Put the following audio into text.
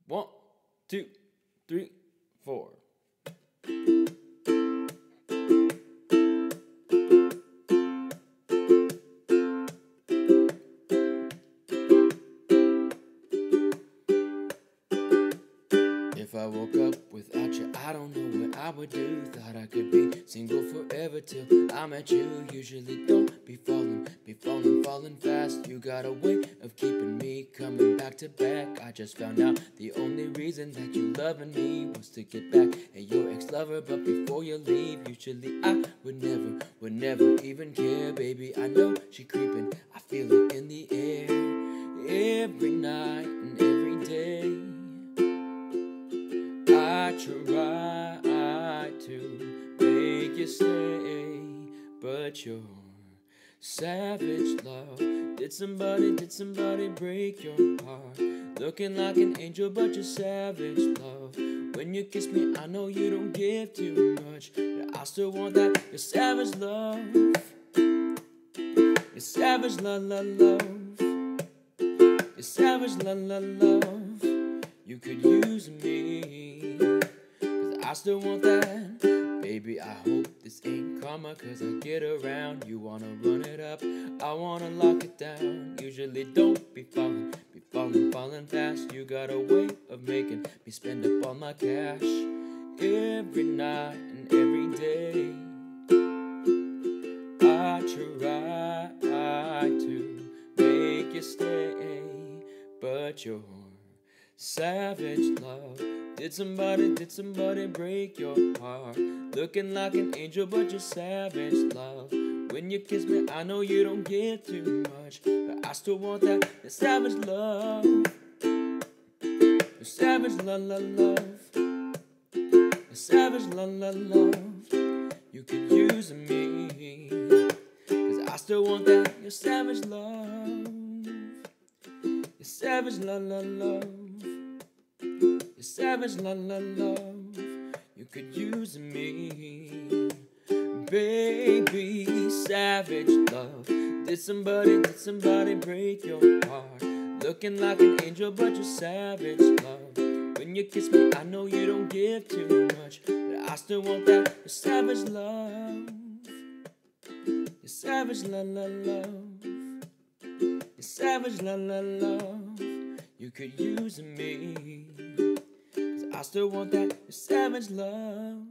1, 2, 3, 4. If I woke up without you, I don't know what I would do. Thought I could be single forever till I met you. Usually don't be falling fast. You got a way of keeping me coming back to back. I just found out the only reason that you loving me was to get back at your ex-lover. But before you leave, usually I would never even care. Baby, I know she creeping, I feel it in the air. Every night and every day I try to make you stay, but your savage love did somebody break your heart? Looking like an angel, but you're savage love. When you kiss me, I know you don't give too much, but I still want that. Your savage love, your savage love, your savage love. You could use me, 'cause I still want that. Baby, I hope this ain't karma, 'cause I get around. You wanna run it up, I wanna lock it down. Usually don't be falling fast. You got a way of making me spend up all my cash. Every night and every day I try to make you stay, but your savage love did somebody break your heart? Looking like an angel, but you're savage love. When you kiss me, I know you don't give too much, but I still want that. Your savage love, your savage love, your savage love. You could use me, 'cause I still want that. Your savage love, your savage love. Your savage love, you could use me. Baby, savage love, did somebody break your heart? Looking like an angel, but you're savage love. When you kiss me, I know you don't give too much, but I still want that. Your savage love, your savage love, your savage love. You could use me, 'cause I still want that. Your savage love.